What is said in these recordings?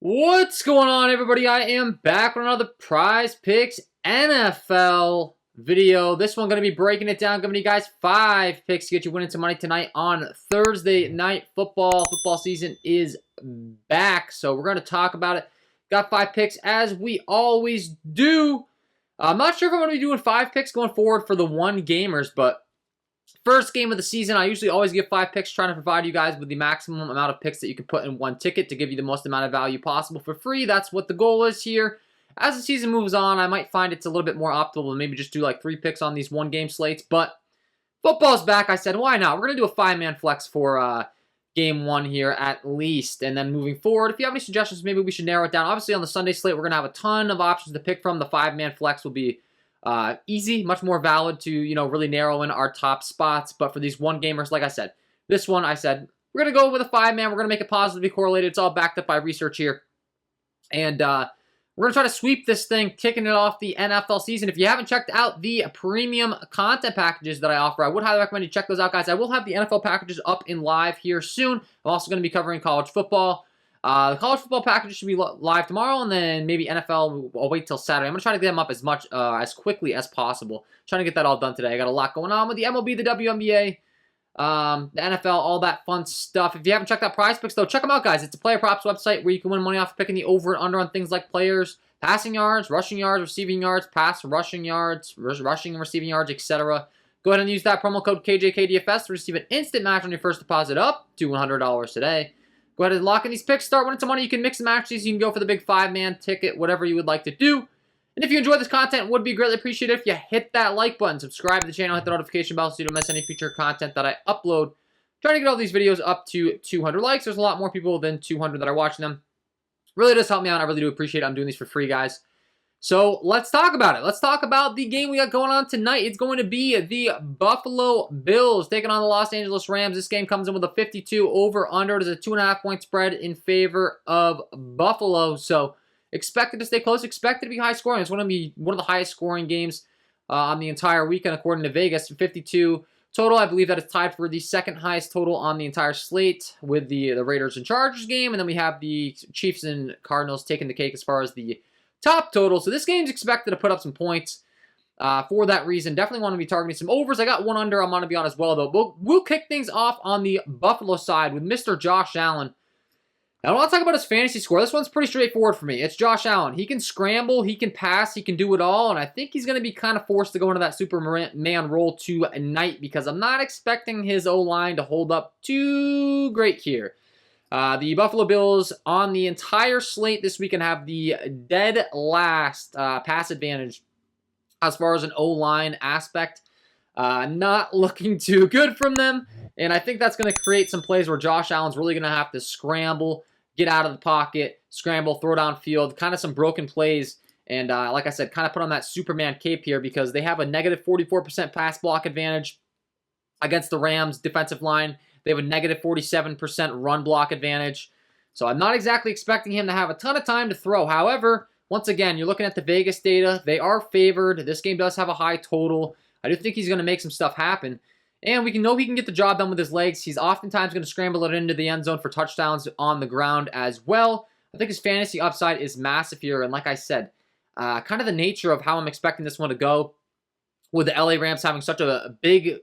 What's going on, everybody? I am back with another Prizepicks NFL video. This one going to be breaking it down, giving you guys 5 picks to get you winning some money tonight on Thursday night football. Football season is back, so we're going to talk about it. Got 5 picks as we always do. I'm not sure if I'm going to be doing 5 picks going forward for the one gamers, but first game of the season, I usually always give 5 picks, trying to provide you guys with the maximum amount of picks that you can put in one ticket to give you the most amount of value possible for free. That's what the goal is here. As the season moves on, I might find it's a little bit more optimal to maybe just do like 3 picks on these one-game slates, but football's back. I said, why not? We're going to do a 5-man flex for game 1 here at least, and then moving forward, if you have any suggestions, maybe we should narrow it down. Obviously, on the Sunday slate, we're going to have a ton of options to pick from. The 5-man flex will be easy, much more valid to, really narrow in our top spots. But for these one gamers, like I said, this one, I said, we're going to go with a 5-man. We're going to make it positively correlated. It's all backed up by research here. And we're going to try to sweep this thing, kicking it off the NFL season. If you haven't checked out the premium content packages that I offer, I would highly recommend you check those out, guys. I will have the NFL packages up in live here soon. I'm also going to be covering college football. The college football package should be live tomorrow, and then maybe NFL, I'll wait till Saturday. I'm going to try to get them up as quickly as possible. Trying to get that all done today. I got a lot going on with the MLB, the WNBA, the NFL, all that fun stuff. If you haven't checked out Prizepicks, though, check them out, guys. It's a player props website where you can win money off of picking the over and under on things like players, passing yards, rushing yards, receiving yards, rushing and receiving yards, etc. Go ahead and use that promo code KJK DFS to receive an instant match on your first deposit up to $100 today. Go ahead and lock in these picks. Start winning some money. You can mix and match these. You can go for the big 5-man ticket, whatever you would like to do. And if you enjoy this content, it would be greatly appreciated if you hit that like button, subscribe to the channel, hit the notification bell so you don't miss any future content that I upload. Trying to get all these videos up to 200 likes. There's a lot more people than 200 that are watching them. Really does help me out. I really do appreciate it. I'm doing these for free, guys. So let's talk about it. Let's talk about the game we got going on tonight. It's going to be the Buffalo Bills taking on the Los Angeles Rams. This game comes in with a 52 over-under. It is a 2.5-point spread in favor of Buffalo. So expect it to stay close. Expect it to be high scoring. It's going to be one of the highest scoring games on the entire weekend, according to Vegas. 52 total. I believe that it's tied for the second highest total on the entire slate with the Raiders and Chargers game. And then we have the Chiefs and Cardinals taking the cake as far as the top total. So this game's expected to put up some points for that reason. Definitely want to be targeting some overs. I got one under I'm going to be on as well, though. We'll kick things off on the Buffalo side with Mr. Josh Allen. Now, I want to talk about his fantasy score. This one's pretty straightforward for me. It's Josh Allen. He can scramble, he can pass, he can do it all, and I think he's going to be kind of forced to go into that Superman role tonight because I'm not expecting his O-line to hold up too great here. The Buffalo Bills on the entire slate this weekend have the dead last pass advantage as far as an O-line aspect. Not looking too good from them. And I think that's going to create some plays where Josh Allen's really going to have to scramble, get out of the pocket, scramble, throw downfield, kind of some broken plays. And like I said, kind of put on that Superman cape here because they have a negative 44% pass block advantage against the Rams defensive line. They have a negative 47% run block advantage. So I'm not exactly expecting him to have a ton of time to throw. However, once again, you're looking at the Vegas data. They are favored. This game does have a high total. I do think he's going to make some stuff happen. And we know he can get the job done with his legs. He's oftentimes going to scramble it into the end zone for touchdowns on the ground as well. I think his fantasy upside is massive here. And like I said, kind of the nature of how I'm expecting this one to go with the LA Rams having such a big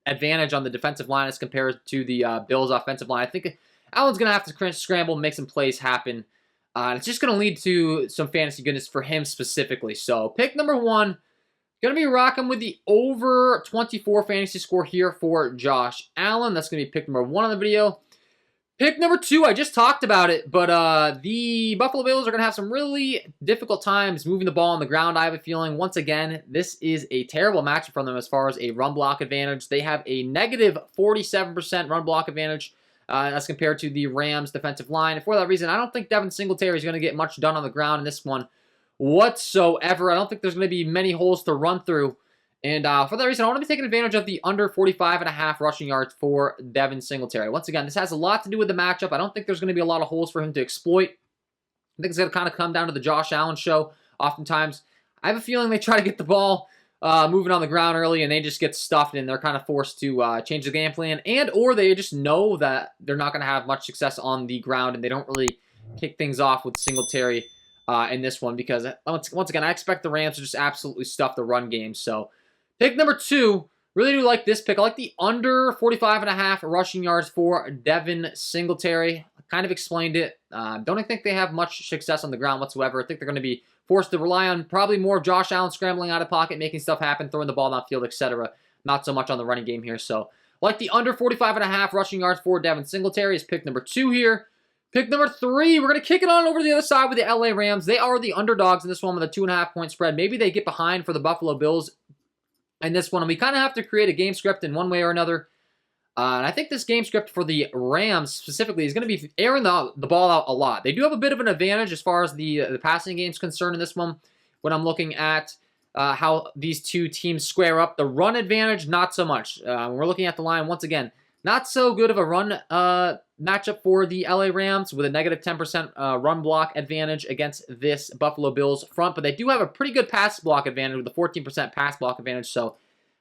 advantage on the defensive line as compared to the Bills' offensive line. I think Allen's going to have to scramble and make some plays happen. And it's just going to lead to some fantasy goodness for him specifically. So pick number 1, going to be rocking with the over 24 fantasy score here for Josh Allen. That's going to be pick number 1 on the video. Pick number 2, I just talked about it, but the Buffalo Bills are going to have some really difficult times moving the ball on the ground, I have a feeling. Once again, this is a terrible matchup for them as far as a run block advantage. They have a negative 47% run block advantage as compared to the Rams defensive line. And for that reason, I don't think Devin Singletary is going to get much done on the ground in this one whatsoever. I don't think there's going to be many holes to run through. And for that reason, I want to be taking advantage of the under 45.5 rushing yards for Devin Singletary. Once again, this has a lot to do with the matchup. I don't think there's going to be a lot of holes for him to exploit. I think it's going to kind of come down to the Josh Allen show. Oftentimes, I have a feeling they try to get the ball moving on the ground early, and they just get stuffed, and they're kind of forced to change the game plan, or they just know that they're not going to have much success on the ground, and they don't really kick things off with Singletary in this one because, once again, I expect the Rams to just absolutely stuff the run game. So, pick number 2. Really do like this pick. I like the under 45.5 rushing yards for Devin Singletary. I kind of explained it. Don't think they have much success on the ground whatsoever. I think they're going to be forced to rely on probably more of Josh Allen scrambling out of pocket, making stuff happen, throwing the ball downfield, etc. Not so much on the running game here. So, I like the under 45.5 rushing yards for Devin Singletary is pick number 2 here. Pick number 3, we're going to kick it on over to the other side with the LA Rams. They are the underdogs in this one with a 2.5-point spread. Maybe they get behind for the Buffalo Bills in this one, and we kind of have to create a game script in one way or another. And I think this game script for the Rams specifically is going to be airing the ball out a lot. They do have a bit of an advantage as far as the passing game is concerned in this one when I'm looking at how these two teams square up. The run advantage, not so much. We're looking at the line, once again, not so good of a run matchup for the LA Rams with a negative 10% run block advantage against this Buffalo Bills front. But they do have a pretty good pass block advantage with a 14% pass block advantage. So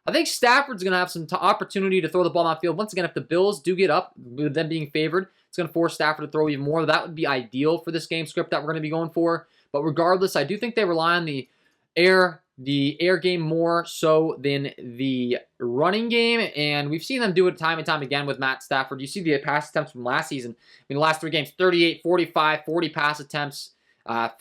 I think Stafford's going to have some opportunity to throw the ball downfield. Once again, if the Bills do get up, with them being favored, it's going to force Stafford to throw even more. That would be ideal for this game script that we're going to be going for. But regardless, I do think they rely on the air game more so than the running game, and we've seen them do it time and time again with Matt Stafford. You see the pass attempts from last season. I mean, the last 3 games, 38, 45, 40 pass attempts,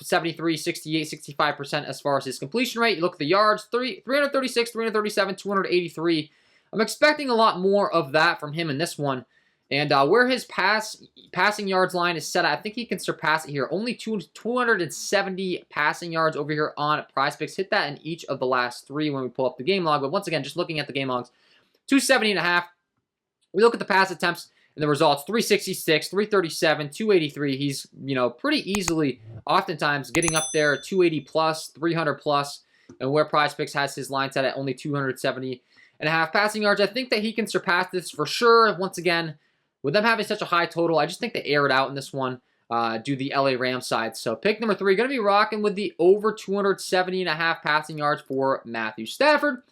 73, 68, 65% as far as his completion rate. You look at the yards, 336, 337, 283. I'm expecting a lot more of that from him in this one. And where his passing yards line is set at, I think he can surpass it here. Only 270 passing yards over here on Prizepicks. Hit that in each of the last 3 when we pull up the game log. But once again, just looking at the game logs, 270.5. We look at the pass attempts and the results, 366, 337, 283. He's, pretty easily, oftentimes, getting up there, 280 plus, 300 plus. And where Prizepicks has his line set at only 270.5 passing yards, I think that he can surpass this for sure. Once again, with them having such a high total, I just think they air it out in this one, do the LA Rams side. So pick number 3, going to be rocking with the over 270.5 passing yards for Matthew Stafford.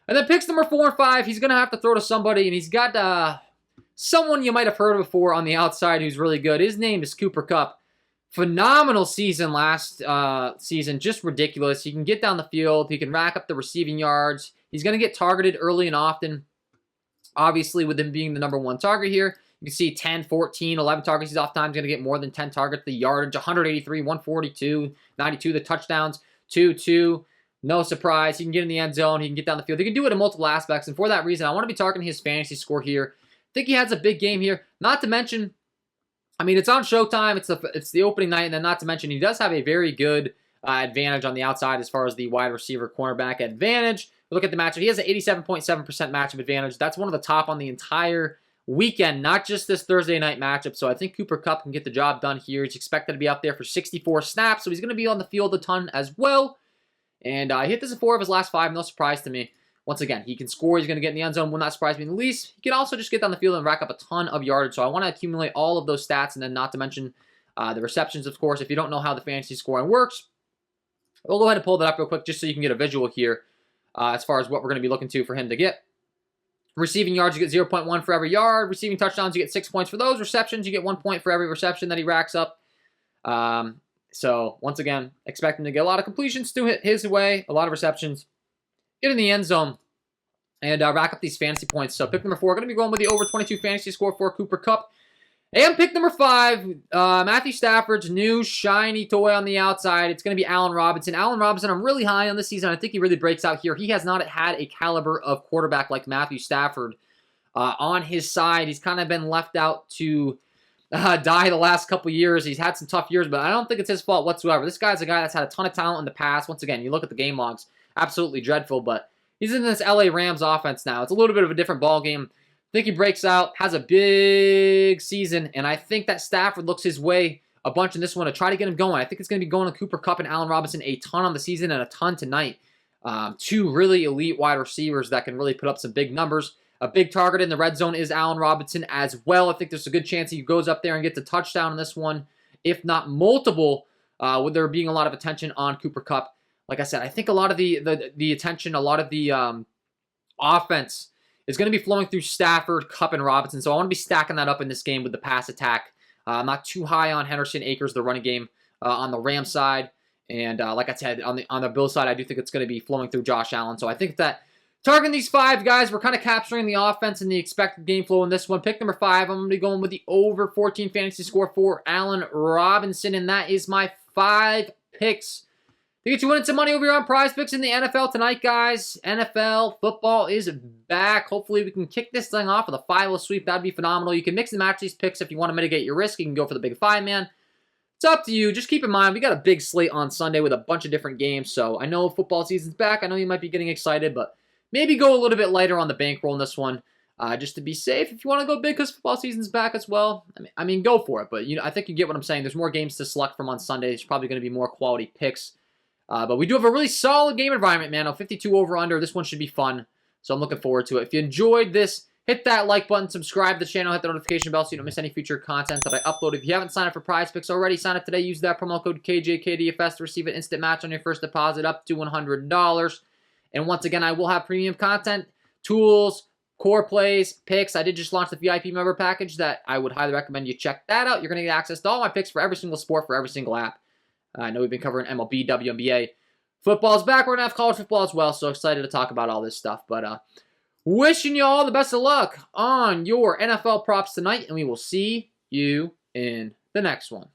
And then picks number 4 and 5, he's going to have to throw to somebody, and he's got someone you might have heard of before on the outside who's really good. His name is Cooper Kupp. Phenomenal season last season, just ridiculous. He can get down the field. He can rack up the receiving yards. He's going to get targeted early and often, obviously with him being the number 1 target here. You can see 10, 14, 11 targets. He's oftentimes going to get more than 10 targets. The yardage, 183, 142, 92. The touchdowns, 2. No surprise. He can get in the end zone. He can get down the field. He can do it in multiple aspects. And for that reason, I want to be targeting his fantasy score here. I think he has a big game here. Not to mention, I mean, it's on Showtime. It's the opening night. And then not to mention, he does have a very good advantage on the outside as far as the wide receiver cornerback advantage. Look at the matchup. He has an 87.7% matchup advantage. That's one of the top on the entire weekend, not just this Thursday night matchup. So I think Cooper Kupp can get the job done here. He's expected to be out there for 64 snaps, so he's going to be on the field a ton as well. And he hit this in 4 of his last 5, no surprise to me. Once again, he can score. He's going to get in the end zone. Will not surprise me in the least. He can also just get down the field and rack up a ton of yardage. So I want to accumulate all of those stats, and then not to mention the receptions, of course. If you don't know how the fantasy scoring works, we'll go ahead and pull that up real quick just so you can get a visual here as far as what we're going to be looking to for him to get. Receiving yards, you get 0.1 for every yard. Receiving touchdowns, you get 6 points for those. Receptions, you get 1 point for every reception that he racks up. So, once again, expect him to get a lot of completions to hit his way, a lot of receptions, get in the end zone, and rack up these fantasy points. So, pick number 4, going to be going with the over 22 fantasy score for Cooper Kupp. And pick number 5, Matthew Stafford's new shiny toy on the outside. It's going to be Allen Robinson. Allen Robinson, I'm really high on this season. I think he really breaks out here. He has not had a caliber of quarterback like Matthew Stafford on his side. He's kind of been left out to die the last couple years. He's had some tough years, but I don't think it's his fault whatsoever. This guy's a guy that's had a ton of talent in the past. Once again, you look at the game logs, absolutely dreadful, but he's in this LA Rams offense now. It's a little bit of a different ball game. I think he breaks out, has a big season, and I think that Stafford looks his way a bunch in this one to try to get him going. I think it's going to be going to Cooper Kupp and Allen Robinson a ton on the season and a ton tonight. 2 really elite wide receivers that can really put up some big numbers. A big target in the red zone is Allen Robinson as well. I think there's a good chance he goes up there and gets a touchdown in this one, if not multiple, with there being a lot of attention on Cooper Kupp. Like I said, I think a lot of the attention, a lot of the offense is going to be flowing through Stafford, Kupp, and Robinson. So I want to be stacking that up in this game with the pass attack I'm not too high on Henderson, Akers, the running game on the Rams side. And like I said, on the Bills side, I do think it's going to be flowing through Josh Allen. So I think that targeting these 5 guys, we're kind of capturing the offense and the expected game flow in this one. Pick number 5, I'm going to be going with the over 14 fantasy score for Allen Robinson. And that is my 5 picks to get you winning some money over here on Prizepicks in the NFL tonight, guys. NFL football is back. Hopefully, we can kick this thing off with a 5-0 sweep. That'd be phenomenal. You can mix and match these picks if you want to mitigate your risk. You can go for the big 5-man. It's up to you. Just keep in mind, we got a big slate on Sunday with a bunch of different games. So I know football season's back. I know you might be getting excited, but maybe go a little bit lighter on the bankroll in this one. Just to be safe. If you want to go big because football season's back as well, I mean, go for it. But I think you get what I'm saying. There's more games to select from on Sunday. There's probably going to be more quality picks. But we do have a really solid game environment, man. A 52 over-under. This one should be fun. So I'm looking forward to it. If you enjoyed this, hit that like button, subscribe to the channel, hit the notification bell so you don't miss any future content that I upload. If you haven't signed up for Prizepicks already, sign up today. Use that promo code KJK DFS to receive an instant match on your first deposit up to $100. And once again, I will have premium content, tools, core plays, picks. I did just launch the VIP member package that I would highly recommend you check that out. You're going to get access to all my picks for every single sport, for every single app. I know we've been covering MLB, WNBA. Football's back. We're going to have college football as well, so excited to talk about all this stuff. But wishing you all the best of luck on your NFL props tonight, and we will see you in the next one.